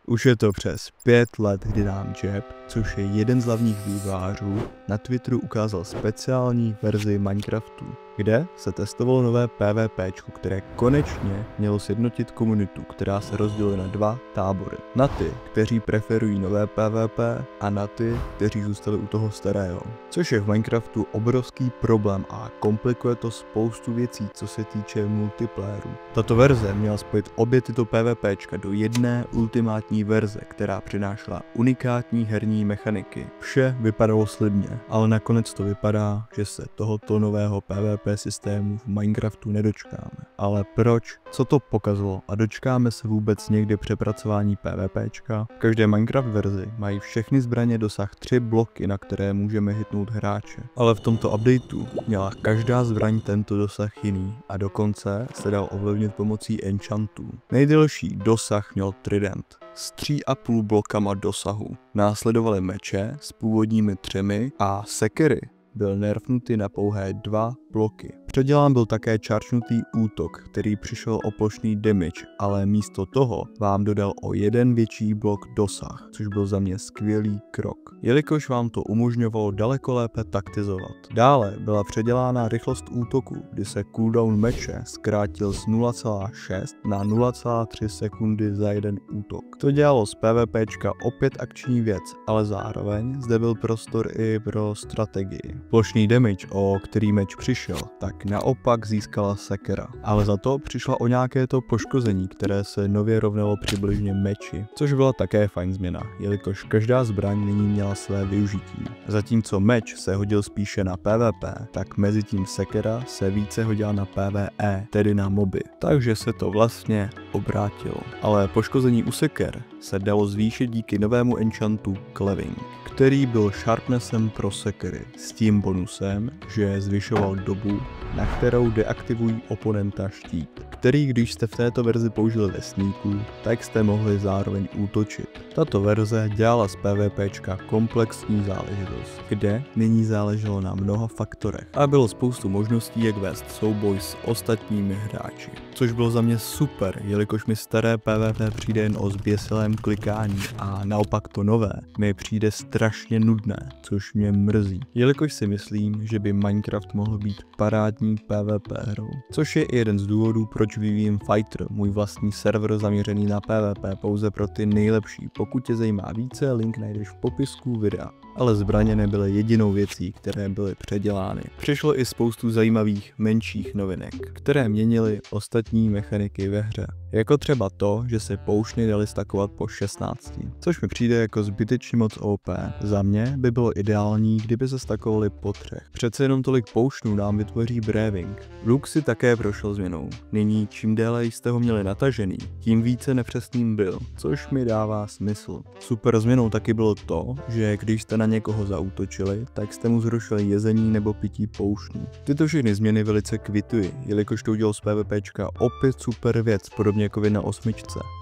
Už je to přes 5 let, kdy nám Jeb, což je jeden z hlavních vývojářů, na Twitteru ukázal speciální verzi Minecraftu, kde se testovalo nové PvPčko, které konečně mělo sjednotit komunitu, která se rozděluje na dva tábory. Na ty, kteří preferují nové PvP, a na ty, kteří zůstali u toho starého. Což je v Minecraftu obrovský problém a komplikuje to spoustu věcí, co se týče multiplayeru. Tato verze měla spojit obě tyto PvPčka do jedné ultimátní verze, která přinášela unikátní herní mechaniky. Vše vypadalo slibně, ale nakonec to vypadá, že se tohoto nového PvP systému v Minecraftu nedočkáme. Ale proč? Co to pokazalo? A dočkáme se vůbec někdy přepracování PvPčka? V každé Minecraft verzi mají všechny zbraně dosah 3 bloky, na které můžeme hitnout hráče. Ale v tomto updateu měla každá zbraň tento dosah jiný a dokonce se dal ovlivnit pomocí enchantů. Nejdelší dosah měl trident s 3,5 blokama dosahu. Následovaly meče s původními 3 a sekery byl nerfnutý na pouhé 2 bloky. Předělán byl také chargenutý útok, který přišel o plošný damage, ale místo toho vám dodal o 1 větší blok dosah, což byl za mě skvělý krok, jelikož vám to umožňovalo daleko lépe taktizovat. Dále byla předělána rychlost útoku, kdy se cooldown meče zkrátil z 0,6 na 0,3 sekundy za jeden útok. To dělalo z PvPčka opět akční věc, ale zároveň zde byl prostor i pro strategii. Plošný damage, o který meč přišel, tak naopak získala sekera, ale za to přišla o nějaké to poškození, které se nově rovnalo přibližně meči, což byla také fajn změna, jelikož každá zbraň nyní měla své využití. Zatímco meč se hodil spíše na PvP, tak mezi tím sekera se více hodila na PvE, tedy na moby, takže se to vlastně obrátilo. Ale poškození u seker se dalo zvýšit díky novému enchantu Cleving, který byl sharpnessem pro sekery, s tím bonusem, že zvyšoval dobu, na kterou deaktivují oponenta štít, který když jste v této verzi použili ve sneaku, tak jste mohli zároveň útočit. Tato verze dělala z PvPčka komplexní záležitost, kde nyní záleželo na mnoha faktorech a bylo spoustu možností, jak vést souboj s ostatními hráči. Což bylo za mě super, jelikož mi staré PvP přijde jen o zběsilém klikání a naopak to nové mi přijde strašně nudné, což mě mrzí, jelikož si myslím, že by Minecraft mohl být parádní PvP hrou. Což je i jeden z důvodů, proč vyvíjím Fighter, můj vlastní server zaměřený na PvP pouze pro ty nejlepší. Pokud tě zajímá více, link najdeš v popisku videa. Ale zbraně nebyly jedinou věcí, které byly předělány. Přišlo i spoustu zajímavých menších novinek, které měnily ostatní mechaniky ve hře. Jako třeba to, že se poušny daly stakovat po 16, což mi přijde jako zbytečně moc OP. Za mě by bylo ideální, kdyby se stakovaly po 3. Přece jenom tolik poušnů nám vytvoří Braving. Luk si také prošel změnou. Nyní čím déle jste ho měli natažený, tím více nepřesným byl, což mi dává smysl. Super změnou taky bylo to, že když jste na někoho zaútočili, tak jste mu zrušili jezení nebo pití pouštů. Tyto všechny změny velice kvituji, jelikož to udělal z PvPčka opět super věc, podobně jako na 8,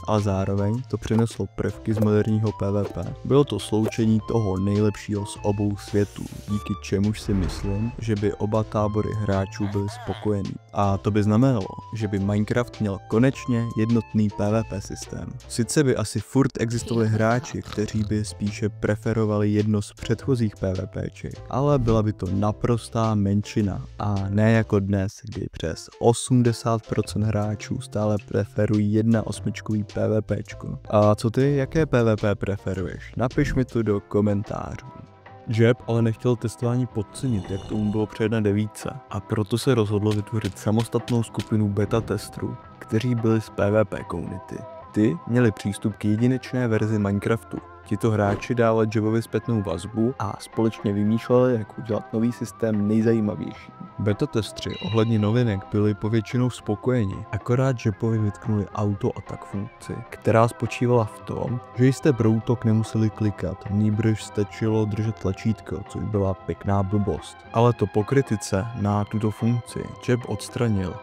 a zároveň to přineslo prvky z moderního PvP. Bylo to sloučení toho nejlepšího z obou světů, díky čemuž si myslím, že by oba tábory hráčů byly spokojení. A to by znamenalo, že by Minecraft měl konečně jednotný PvP systém. Sice by asi furt existovali hráči, kteří by spíše preferovali jedno z předchozích PvPček, ale byla by to naprostá menšina a ne jako dnes, kdy přes 80% hráčů stále preferují 1.8 PvPčko. A co ty, jaké PvP preferuješ? Napiš mi to do komentářů. Jeb ale nechtěl testování podcenit, jak tomu bylo před 9, a proto se rozhodlo vytvořit samostatnou skupinu beta testrů, kteří byli z PvP komunity. Ty měli přístup k jedinečné verzi Minecraftu. Tito hráči dávali Jebovi zpětnou vazbu a společně vymýšleli, jak udělat nový systém nejzajímavější. Beta testři ohledně novinek byli povětšinou spokojeni, akorát Jebovi vytknuli auto-attack funkci, která spočívala v tom, že jste pro útok nemuseli klikat, nýbrž stačilo držet tlačítko, což byla pěkná blbost. Ale to po kritice na tuto funkci Jeb odstranil.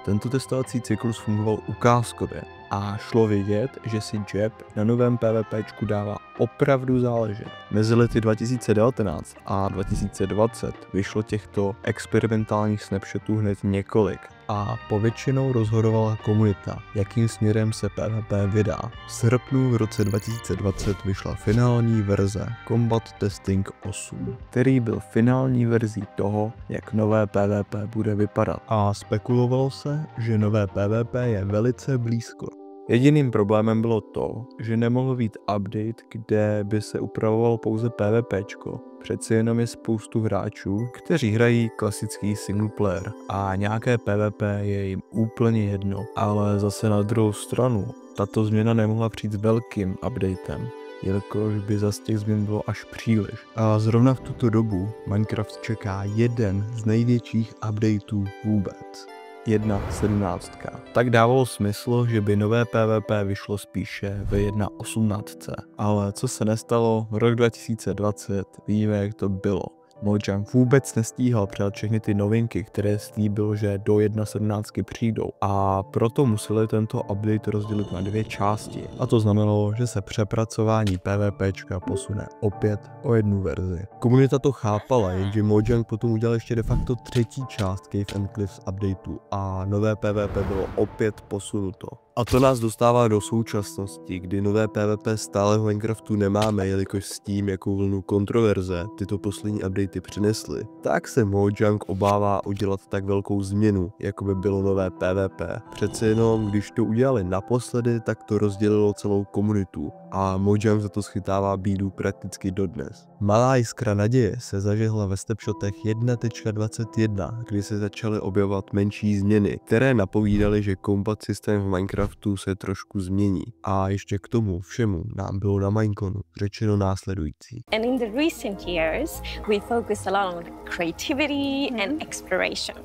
Tento testovací cyklus fungoval ukázkově, a šlo vidět, že si Jeb na novém PvPčku dává opravdu záležet. Mezi lety 2019 a 2020 vyšlo těchto experimentálních snapshotů hned několik a povětšinou rozhodovala komunita, jakým směrem se PvP vydá. V srpnu v roce 2020 vyšla finální verze Combat Testing 8, který byl finální verzí toho, jak nové PvP bude vypadat. A spekulovalo se, že nové PvP je velice blízko. Jediným problémem bylo to, že nemohl být update, kde by se upravoval pouze PvPčko. Přeci jenom je spoustu hráčů, kteří hrají klasický singleplayer a nějaké PvP je jim úplně jedno. Ale zase na druhou stranu, tato změna nemohla přijít s velkým updatem, jelikož by zas těch změn bylo až příliš. A zrovna v tuto dobu Minecraft čeká jeden z největších updateů vůbec. 1.17. Tak dávalo smysl, že by nové PvP vyšlo spíše ve 1.18. Ale co se nestalo, rok 2020, víme jak to bylo. Mojang vůbec nestíhal předat všechny ty novinky, které slíbil, že do 1.17 přijdou a proto museli tento update rozdělit na dvě části. A to znamenalo, že se přepracování PvPčka posune opět o jednu verzi. Komunita to chápala, jenže Mojang potom udělal ještě de facto třetí část Cave and Cliffs updateu a nové PvP bylo opět posunuto. A to nás dostává do současnosti, kdy nové PvP stále v Minecraftu nemáme, jelikož s tím, jakou vlnu kontroverze tyto poslední updaty přinesly, tak se Mojang obává udělat tak velkou změnu, jako by bylo nové PvP. Přece jenom, když to udělali naposledy, tak to rozdělilo celou komunitu a Mojang za to schytává bídu prakticky dodnes. Malá jiskra naděje se zažehla ve snapshotech 1.21, kdy se začaly objevovat menší změny, které napovídaly, že kombat systém v Minecraftu se trošku změní. A ještě k tomu všemu nám bylo na Mineconu řečeno následující. And in the recent years, we focus a lot on creativity and exploration.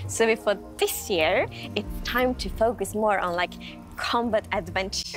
So for this year, it's time to focus more on like combat adventures.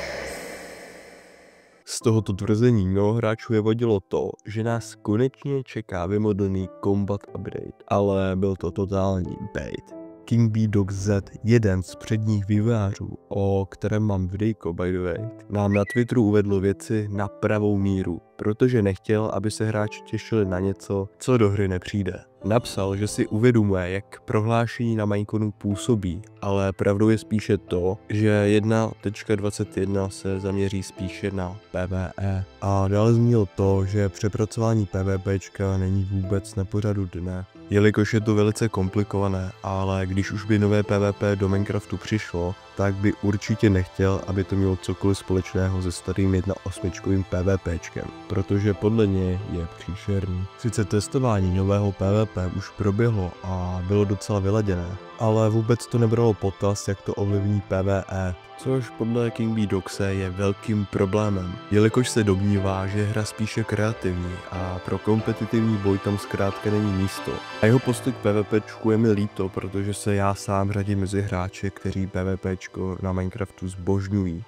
Z tohoto tvrzení mnoho hráčů vyvodilo to, že nás konečně čeká vymodelný combat update, ale byl to totální bait. King B Dog Z, jeden z předních vývojářů, o kterém mám videjko by the way, nám na Twitteru uvedl věci na pravou míru, protože nechtěl, aby se hráči těšili na něco, co do hry nepřijde. Napsal, že si uvědomuje, jak prohlášení na Mineconu působí, ale pravdou je spíše to, že 1.21 se zaměří spíše na PvE. A dále zmínil to, že přepracování PvPčka není vůbec na pořadu dne, jelikož je to velice komplikované, ale když už by nové PvP do Minecraftu přišlo, tak by určitě nechtěl, aby to mělo cokoliv společného se starým 1.8 PvPčkem, protože podle něj je příšerný. Sice testování nového PvP už proběhlo a bylo docela vyladěné, ale vůbec to nebralo potaz, jak to ovlivní PvE, což podle King B Dogse je velkým problémem, jelikož se domnívá, že je hra spíše kreativní a pro kompetitivní boj tam zkrátka není místo. A jeho postoj k PvPčku je mi líto, protože se já sám řadím mezi hráče, kteří PvPčko na Minecraftu zbožňují.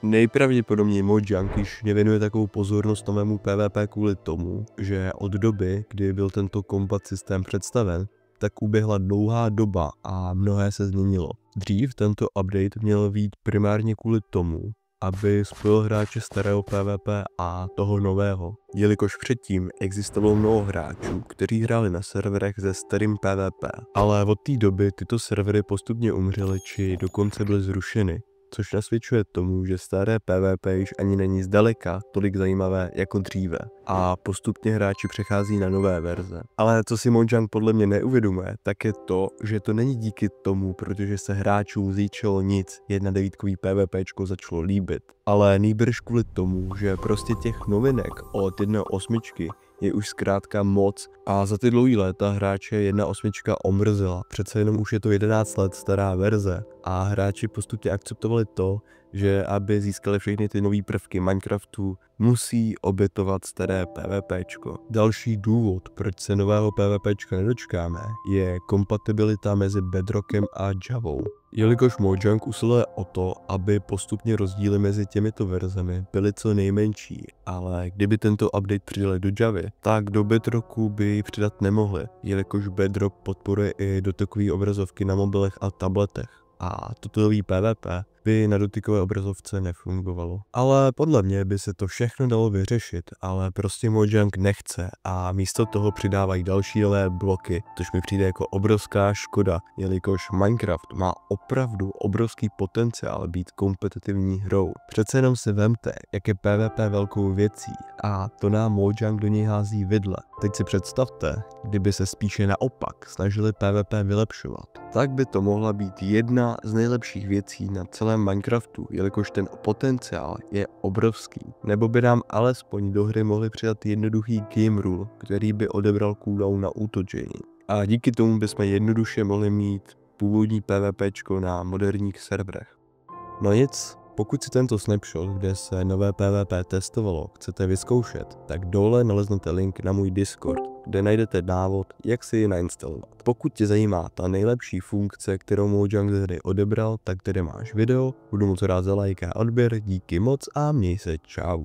Nejpravděpodobněji Mojang již nevěnuje takovou pozornost novému PvP kvůli tomu, že od doby, kdy byl tento kombat systém představen, tak uběhla dlouhá doba a mnohé se změnilo. Dřív tento update měl být primárně kvůli tomu, aby spojil hráče starého PvP a toho nového, jelikož předtím existovalo mnoho hráčů, kteří hráli na serverech se starým PvP, ale od té doby tyto servery postupně umřely či dokonce byly zrušeny, což nasvědčuje tomu, že staré PvP již ani není zdaleka tolik zajímavé jako dříve a postupně hráči přechází na nové verze. Ale co si Mojang podle mě neuvědomuje, tak je to, že to není díky tomu, protože se hráčům z ničeho nic 1.9 PvPčko začalo líbit, ale nýbrž kvůli tomu, že prostě těch novinek od 1.8 je už zkrátka moc a za ty dlouhý léta hráče 1.8 omrzela. Přece jenom už je to 11 let stará verze a hráči postupně akceptovali to, že aby získali všechny ty nové prvky Minecraftu, musí obětovat staré PvPčko. Další důvod, proč se nového PvPčka nedočkáme, je kompatibilita mezi Bedrockem a Javou. Jelikož Mojang usiluje o to, aby postupně rozdíly mezi těmito verzemi byly co nejmenší, ale kdyby tento update přidali do Javy, tak do Bedrocku by ji přidat nemohli, jelikož Bedrock podporuje i dotykové obrazovky na mobilech a tabletech. A tutový PvP by na dotykové obrazovce nefungovalo. Ale podle mě by se to všechno dalo vyřešit, ale prostě Mojang nechce a místo toho přidávají další nové bloky, což mi přijde jako obrovská škoda, jelikož Minecraft má opravdu obrovský potenciál být kompetitivní hrou. Přece jenom si vemte, jak je PvP velkou věcí a to nám Mojang do něj hází vidle. Teď si představte, kdyby se spíše naopak snažili PvP vylepšovat. Tak by to mohla být jedna z nejlepších věcí na celém Minecraftu, jelikož ten potenciál je obrovský. Nebo by nám alespoň do hry mohli přidat jednoduchý game rule, který by odebral cooldown na útočení. A díky tomu bychom jednoduše mohli mít původní PvPčko na moderních serverech. No nic, pokud si tento snapshot, kde se nové PvP testovalo, chcete vyzkoušet, tak dole naleznete link na můj Discord, kde najdete návod, jak si ji nainstalovat. Pokud tě zajímá ta nejlepší funkce, kterou Mojang z hry odebral, tak tady máš video, budu moc rád za like a odběr, díky moc a měj se, čau.